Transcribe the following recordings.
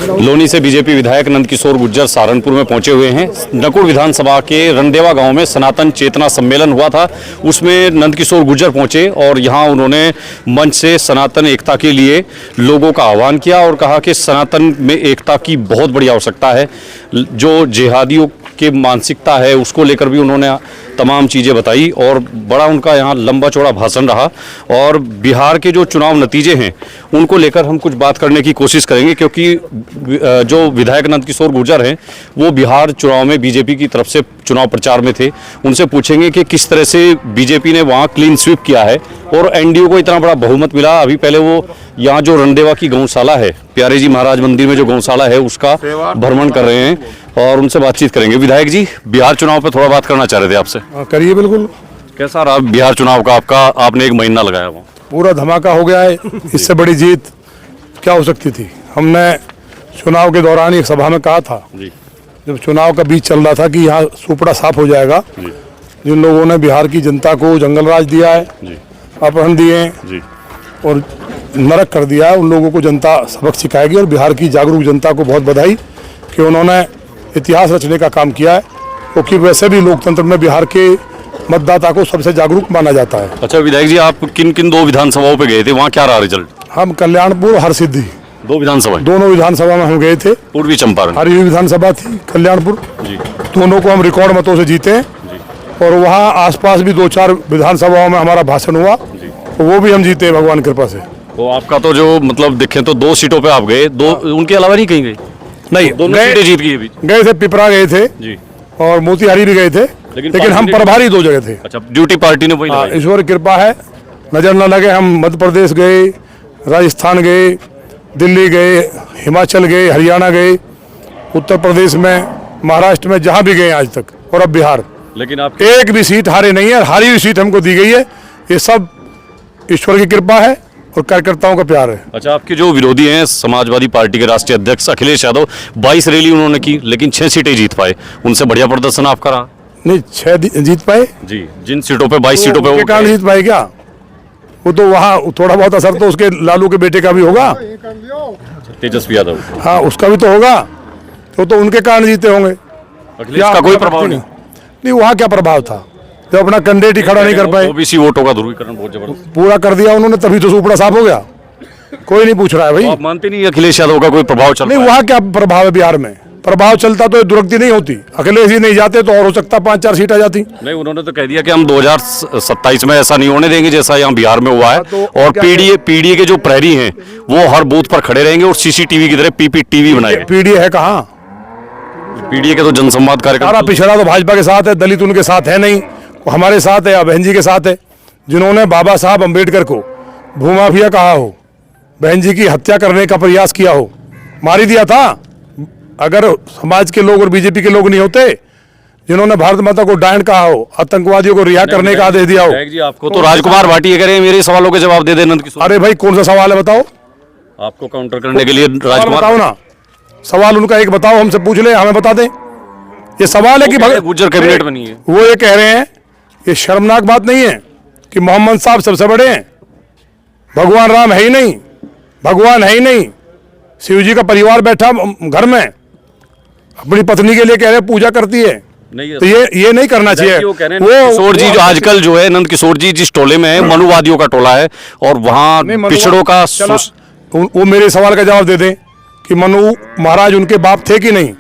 लोनी से बीजेपी विधायक नंदकिशोर गुर्जर सहारनपुर में पहुंचे हुए हैं। नकुड़ विधानसभा के रंडेवा गांव में सनातन चेतना सम्मेलन हुआ था, उसमें नंदकिशोर गुर्जर पहुंचे और यहां उन्होंने मंच से सनातन एकता के लिए लोगों का आह्वान किया और कहा कि सनातन में एकता की बहुत बड़ी आवश्यकता है। जो जिहादियों की मानसिकता है उसको लेकर भी उन्होंने तमाम चीज़ें बताई और बड़ा उनका यहाँ लंबा चौड़ा भाषण रहा। और बिहार के जो चुनाव नतीजे हैं उनको लेकर हम कुछ बात करने की कोशिश करेंगे, क्योंकि जो विधायक नंदकिशोर गुर्जर हैं वो बिहार चुनाव में बीजेपी की तरफ से चुनाव प्रचार में थे। उनसे पूछेंगे कि किस तरह से बीजेपी ने वहाँ क्लीन स्वीप किया है और एनडीए को इतना बड़ा बहुमत मिला। अभी पहले वो यहाँ जो रंडेवा की गौशाला है, प्यारे जी महाराज मंदिर में जो गौशाला है उसका भ्रमण कर रहे हैं और उनसे बातचीत करेंगे। विधायक जी, बिहार चुनाव पर थोड़ा बात करना चाह रहे थे आपसे। करिए। बिल्कुल। कैसा रहा बिहार चुनाव का आपने एक महीना लगाया वो? पूरा धमाका हो गया है। इससे बड़ी जीत क्या हो सकती थी। हमने चुनाव के दौरान एक सभा में कहा था जी, जब चुनाव का बीच चल रहा था कि यहाँ सुपड़ा साफ हो जाएगा। जिन लोगों ने बिहार की जनता को जंगल राज दिया है, अपहरण दिए हैं और नरक कर दिया है, उन लोगों को जनता सबक सिखाएगी। और बिहार की जागरूक जनता को बहुत बधाई कि उन्होंने इतिहास रचने का काम किया है, क्योंकि वैसे भी लोकतंत्र में बिहार के मतदाता को सबसे जागरूक माना जाता है। अच्छा विधायक जी, आप किन किन दो विधानसभाओं पे गए थे, वहाँ क्या रहा रिजल्ट? हम कल्याणपुर हरसिद्धि दो विधानसभा, दोनों विधानसभा में हम गए थे। पूर्वी चंपारण हमारी विधानसभा थी कल्याणपुर जी, दोनों को हम रिकॉर्ड मतों से जीते और वहाँ आसपास भी 2-4 विधानसभाओं में हमारा भाषण हुआ, तो वो भी हम जीते भगवान कृपा से। तो आपका तो जो मतलब देखें तो 2 सीटों पे आप गए, दो उनके अलावा नहीं कहीं गए? नहीं, दोनों सीटें जीत गई। गए थे, पिपरा गए थे जी और मोतिहारी भी गए थे, लेकिन हम प्रभारी 2 जगह थे। अच्छा, ड्यूटी पार्टी ने वही लगाई। ईश्वर कृपा है, नजर न लगे। हम मध्य प्रदेश गए, राजस्थान गए, दिल्ली गए, हिमाचल गए, हरियाणा गए, उत्तर प्रदेश में, महाराष्ट्र में, जहां भी गए आज तक, और अब बिहार। लेकिन आप एक भी सीट हारे नहीं है। हारी हुई सीट हमको दी गई है। ये सब ईश्वर की कृपा है और कार्यकर्ताओं का प्यार है। अच्छा, आपके जो विरोधी हैं समाजवादी पार्टी के राष्ट्रीय अध्यक्ष अखिलेश यादव, 22 रैली उन्होंने की लेकिन 6 सीटें जीत पाए, उनसे बढ़िया प्रदर्शन आपका रहा? नहीं, 6 जीत पाए जी, जिन सीटों पे 22 सीटों पे वो कारण जीत पाए क्या? वो तो वहाँ थोड़ा बहुत असर तो उसके लालू के बेटे का भी होगा, तेजस्वी यादव। हाँ, उसका भी तो होगा, तो उनके कारण जीते होंगे। अखिलेश का कोई प्रभाव नहीं, वहाँ क्या प्रभाव था जब अपना कैंडिडेट ही खड़ा नहीं कर पाए। ओबीसी वोटों का ध्रुवीकरण बहुत जबरदस्त पूरा कर दिया उन्होंने, तभी तो सुपड़ा साफ हो गया। कोई नहीं पूछ रहा है भाई। आप मानते नहीं अखिलेश यादव का कोई प्रभाव चल? नहीं, वहाँ क्या प्रभाव है बिहार में? प्रभाव चलता तो दुर्गति नहीं होती। अखिलेश ही नहीं जाते तो और हो सकता 5-4 सीट आ जाती। नहीं, उन्होंने तो कह दिया कि हम 2027 में ऐसा नहीं होने देंगे जैसा यहाँ बिहार में हुआ है। और पीडीए के जो प्रहरी हैं वो हर बूथ पर खड़े रहेंगे और सीसीटीवी की तरह पीपीटीवी बनाएंगे। पीडीए है कहाँ? पीडीए के तो जनसंवाद कार्यक्रम पिछड़ा तो भाजपा के साथ है, दलित उनके साथ है नहीं, हमारे साथ है या बहन जी के साथ है। जिन्होंने बाबा साहब अम्बेडकर को भूमाफिया कहा हो, बहन जी की हत्या करने का प्रयास किया हो, मार ही दिया था। अगर समाज के लोग और बीजेपी के लोग नहीं होते, जिन्होंने भारत माता को डायन कहा हो, आतंकवादियों को रिहा करने का आदेश दिया हो। जी, आपको तो राजकुमार भाटिया करें, मेरे सवालों के जवाब दे दे नंदकिशोर। अरे भाई, कौन सा सवाल है बताओ? आपको काउंटर करने के लिए राजकुमार बताओ ना, सवाल उनका एक बताओ, हमसे पूछ ले, हमें बता दें। ये सवाल है कि गुर्जर कैबिनेट बनी है, वो ये कह रहे हैं, ये शर्मनाक बात नहीं है कि मोहम्मद साहब सबसे बड़े हैं, भगवान राम है ही नहीं, भगवान है ही नहीं, शिव जी का परिवार बैठा घर में अपनी पत्नी के लिए कह रहे पूजा करती है। नहीं, तो ये नहीं करना चाहिए। वो किशोर जी जो आजकल जो है, नंदकिशोर जी जिस टोले में है, मनुवादियों का टोला है और वहाँ पिछड़ों का। वो मेरे सवाल का जवाब दे दें कि मनु महाराज उनके बाप थे कि नहीं?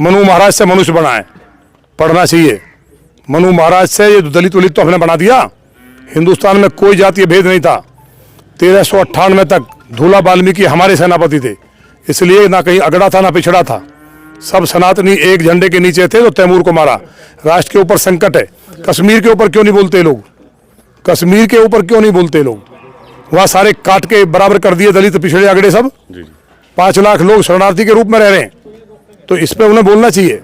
मनु महाराज से मनुष्य बना है, पढ़ना चाहिए। मनु महाराज से ये दलित वलित तो हमने बना दिया। हिंदुस्तान में कोई जातीय भेद नहीं था। 1398 तक धूला वाल्मीकि हमारे सेनापति थे, इसलिए ना कहीं अगड़ा था ना पिछड़ा था। सब सनातनी एक झंडे के नीचे थे, तो तैमूर को मारा। राष्ट्र के ऊपर संकट है। कश्मीर के ऊपर क्यों नहीं बोलते लोग? कश्मीर के ऊपर क्यों नहीं बोलते लोग? वहाँ सारे काट के बराबर कर दिए, दलित पिछड़े अगड़े सब। 5 लाख लोग शरणार्थी के रूप में रह रहे हैं, तो इस पे उन्हें बोलना चाहिए,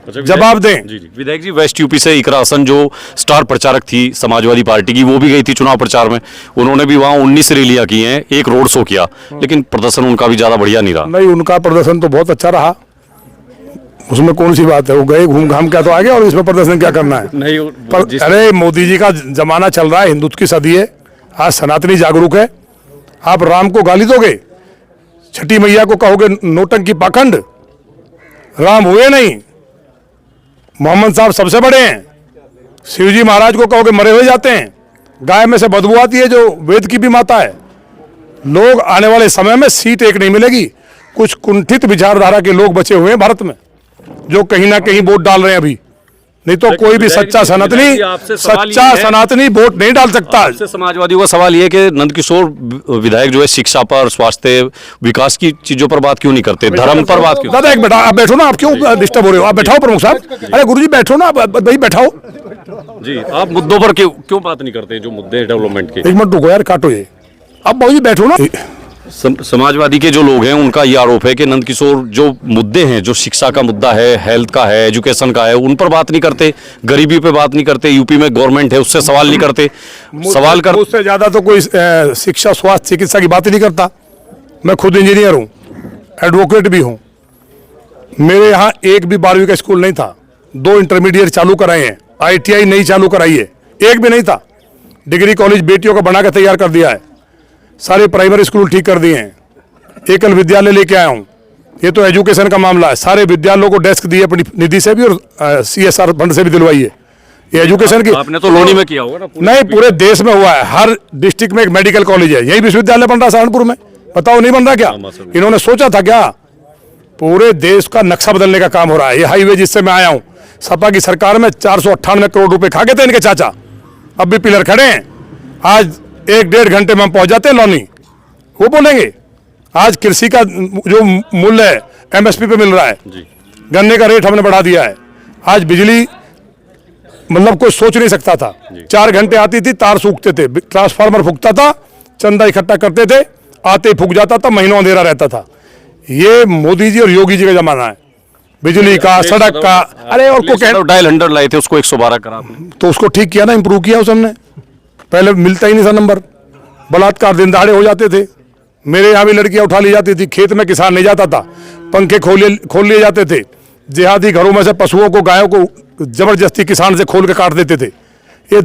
जवाब दें। जी। विधायक जी, वेस्ट यूपी से इकरा हसन जो स्टार प्रचारक थी समाजवादी पार्टी की, वो भी गई थी चुनाव प्रचार में। उन्होंने भी वहाँ 19 रैलियां की हैं, एक रोड शो किया, लेकिन प्रदर्शन उनका भी ज्यादा बढ़िया नहीं रहा। नहीं, उनका प्रदर्शन तो बहुत अच्छा रहा, उसमें कौन सी बात है? वो गए घूम घाम क्या तो आगे, और इसमें प्रदर्शन क्या करना है? नहीं, अरे मोदी जी का जमाना चल रहा है, हिंदुत्व की सदी है, आज सनातनी जागरूक है। आप राम को गाली दोगे? छठी मैया को कहोगे नौटंकी पाखंड, राम हुए नहीं, मोहम्मद साहब सबसे बड़े हैं, शिवजी महाराज को कहोगे मरे हुए जाते हैं, गाय में से बदबू आती है जो वेद की भी माता है। लोग आने वाले समय में सीट एक नहीं मिलेगी। कुछ कुंठित विचारधारा के लोग बचे हुए हैं भारत में जो कहीं ना कहीं वोट डाल रहे हैं अभी, नहीं तो कोई भी सच्चा सनातनी वोट नहीं डाल सकता। आपसे समाजवादियों का सवाल ये कि नंदकिशोर विधायक जो है शिक्षा पर, स्वास्थ्य, विकास की चीजों पर बात क्यों नहीं करते, धर्म पर बात क्यों? दादा एक बेटा आप बैठो ना, आप क्यों डिस्टर्ब हो रहे हो? आप बैठाओ प्रमुख साहब। अरे गुरुजी बैठो ना भाई, बैठाओ जी। आप मुद्दों पर क्यों बात नहीं करते जो मुद्दे हैं डेवलपमेंट के? एक मिनट रुको यार, काटो ये, अब भाई बैठो ना। समाजवादी के जो लोग हैं उनका ये आरोप है कि नंदकिशोर जो मुद्दे हैं, जो शिक्षा का मुद्दा है, हेल्थ का है, एजुकेशन का है, उन पर बात नहीं करते, गरीबी पे बात नहीं करते, यूपी में गवर्नमेंट है उससे सवाल नहीं करते। सवाल कर उससे ज्यादा तो कोई शिक्षा, स्वास्थ्य, चिकित्सा की बात ही नहीं करता। मैं खुद इंजीनियर हूँ, एडवोकेट भी हूँ। मेरे यहाँ एक भी 12वीं का स्कूल नहीं था, 2 इंटरमीडिएट चालू कराए हैं, ITI नहीं चालू कराई है, एक भी नहीं था। डिग्री कॉलेज बेटियों को बना के तैयार कर दिया है, सारे प्राइमरी स्कूल ठीक कर दिए हैं, एकल विद्यालय लेके आया हूँ। ये तो एजुकेशन का मामला है। सारे विद्यालयों को डेस्क दिए अपनी निधि से भी और CSR फंड से भी दिलवाई है। ये एजुकेशन की आपने तो लोनी में किया होगा ना? नहीं, पूरे देश में हुआ है। हर डिस्ट्रिक्ट में एक मेडिकल कॉलेज है, यही विश्वविद्यालय बन रहा है सहारनपुर में। बताओ नहीं बन रहा क्या? इन्होंने सोचा था क्या? पूरे देश का नक्शा बदलने का काम हो रहा है। ये हाईवे जिससे मैं आया हूँ, सपा की सरकार में 498 करोड़ रुपए खा गए थे इनके चाचा, अब भी पिलर खड़े हैं। आज 1-1.5 घंटे में हम पहुंच जाते हैं लौनी। वो बोलेंगे आज कृषि का जो मूल्य है MSP पे मिल रहा है, गन्ने का रेट हमने बढ़ा दिया है। आज बिजली मतलब कोई सोच नहीं सकता था, 4 घंटे आती थी, तार सूखते थे, ट्रांसफार्मर फूकता था, चंदा इकट्ठा करते थे, आते ही फूक जाता था, महीनों अंधेरा रहता था। ये मोदी जी और योगी जी का जमाना है, बिजली का, सड़क का। अरे और को डायल 100 लाए थे, उसको 112 करा, तो उसको ठीक किया ना, इंप्रूव किया उस हमने। पहले मिलता ही नहीं था नंबर, बलात्कार दिन दहाड़े हो जाते थे। मेरे यहाँ भी लड़कियां उठा ली जाती थी, खेत में किसान नहीं जाता था, पंखे खोल लिए जाते थे। जिहादी घरों में से पशुओं को, गायों को जबरदस्ती किसान से खोल के काट देते थे। ये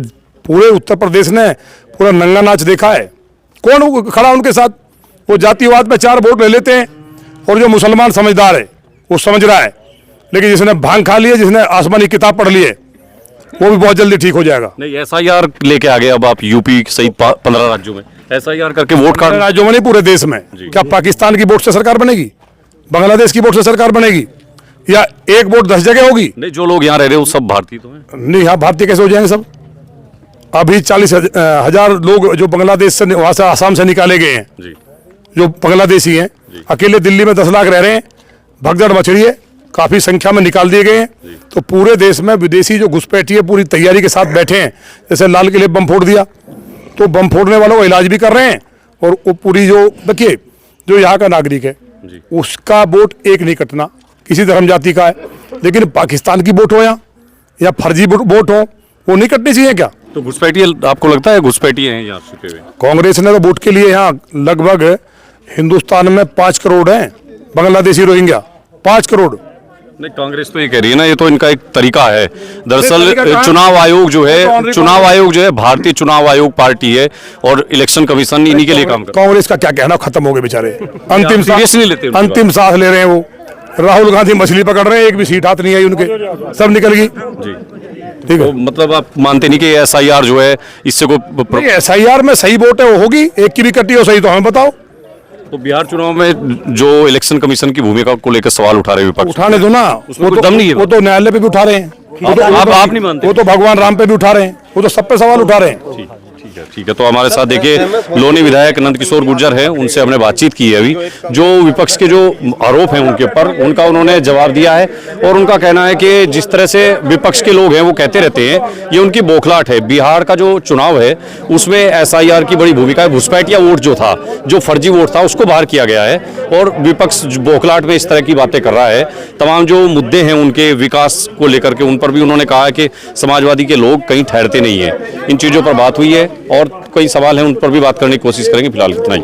पूरे उत्तर प्रदेश ने पूरा नंगा नाच देखा है। कौन खड़ा उनके साथ? वो जातिवाद पे 4 वोट ले लेते हैं, और जो मुसलमान समझदार है वो समझ रहा है, लेकिन जिसने भांग खा लिए, जिसने आसमानी किताब पढ़ लिए, वो भी बहुत जल्दी ठीक हो जाएगा। नहीं, SIR लेके आ गए अब आप यूपी सहित 15 राज्यों में SIR करके वोट काट। राज्यों में नहीं, पूरे देश में। क्या पाकिस्तान की वोट से सरकार बनेगी? बांग्लादेश की वोट से सरकार बनेगी? या एक वोट 10 जगह होगी? नहीं, जो लोग यहाँ रह रहे हैं वो सब भारतीय तो हैं। नहीं, यहाँ भारतीय कैसे हो जाएंगे सब? अभी 40,000 लोग जो बांग्लादेश से, वहां से, आसाम से निकाले गए हैं, जो बांग्लादेशी हैं। अकेले दिल्ली में 10 लाख रह रहे हैं, भगदड़ मच रही है, काफी संख्या में निकाल दिए गए हैं। तो पूरे देश में विदेशी जो घुसपैठिए पूरी तैयारी के साथ बैठे हैं, जैसे लाल किले बम फोड़ दिया, तो बम फोड़ने वालों को इलाज भी कर रहे हैं। और वो पूरी जो देखिए, जो यहाँ का नागरिक है उसका वोट एक नहीं कटना, किसी धर्म जाति का है, लेकिन पाकिस्तान की वोट हो या फर्जी वोट हो, वो नहीं कटनी चाहिए क्या? तो घुसपैठिए आपको लगता है घुसपैठिए हैं यहाँ छुपे हुए? कांग्रेस ने तो वोट के लिए यहाँ लगभग हिंदुस्तान में 5 करोड़ हैं बांग्लादेशी रोहिंग्या, 5 करोड़। नहीं, कांग्रेस तो ये कह रही है ना, ये तो इनका एक तरीका है। दरअसल चुनाव आयोग जो है भारतीय चुनाव आयोग पार्टी है, और इलेक्शन कमीशन इन्हीं के लिए काम करता है। कांग्रेस का क्या कहना, खत्म हो गए बेचारे, अंतिम सांस ले रहे हैं वो। राहुल गांधी मछली पकड़ रहे हैं, एक भी सीट हाथ नहीं आई उनके, सब निकल गई। ठीक है, तो मतलब आप मानते नहीं कि SIR जो है इससे कोई SIR में सही वोट है वो होगी, एक की भी कटी हो सही तो हमें बताओ। तो बिहार चुनाव में जो इलेक्शन कमीशन की भूमिका को लेकर सवाल उठा रहे विपक्ष, उठाने दो ना, वो तो दम नहीं है। वो तो न्यायालय पे भी उठा रहे हैं, आप नहीं मानते? वो तो भगवान राम पे भी उठा रहे हैं, वो तो सब पे सवाल उठा रहे हैं। ठीक है। तो हमारे साथ देखिए लोनी विधायक नंदकिशोर गुर्जर हैं, उनसे हमने बातचीत की है अभी। जो विपक्ष के जो आरोप हैं उनके ऊपर, उनका उन्होंने जवाब दिया है, और उनका कहना है कि जिस तरह से विपक्ष के लोग हैं वो कहते रहते हैं, ये उनकी बौखलाहट है। बिहार का जो चुनाव है उसमें SIR की बड़ी भूमिका है। घुसपैठिया वोट जो था, जो फर्जी वोट था, उसको बाहर किया गया है, और विपक्ष बौखलाहट में इस तरह की बातें कर रहा है। तमाम जो मुद्दे हैं उनके विकास को लेकर के, उन पर भी उन्होंने कहा है कि समाजवादी के लोग कहीं ठहरते नहीं हैं। इन चीज़ों पर बात हुई है, और कई सवाल हैं उन पर भी बात करने की कोशिश करेंगे। फिलहाल इतना ही।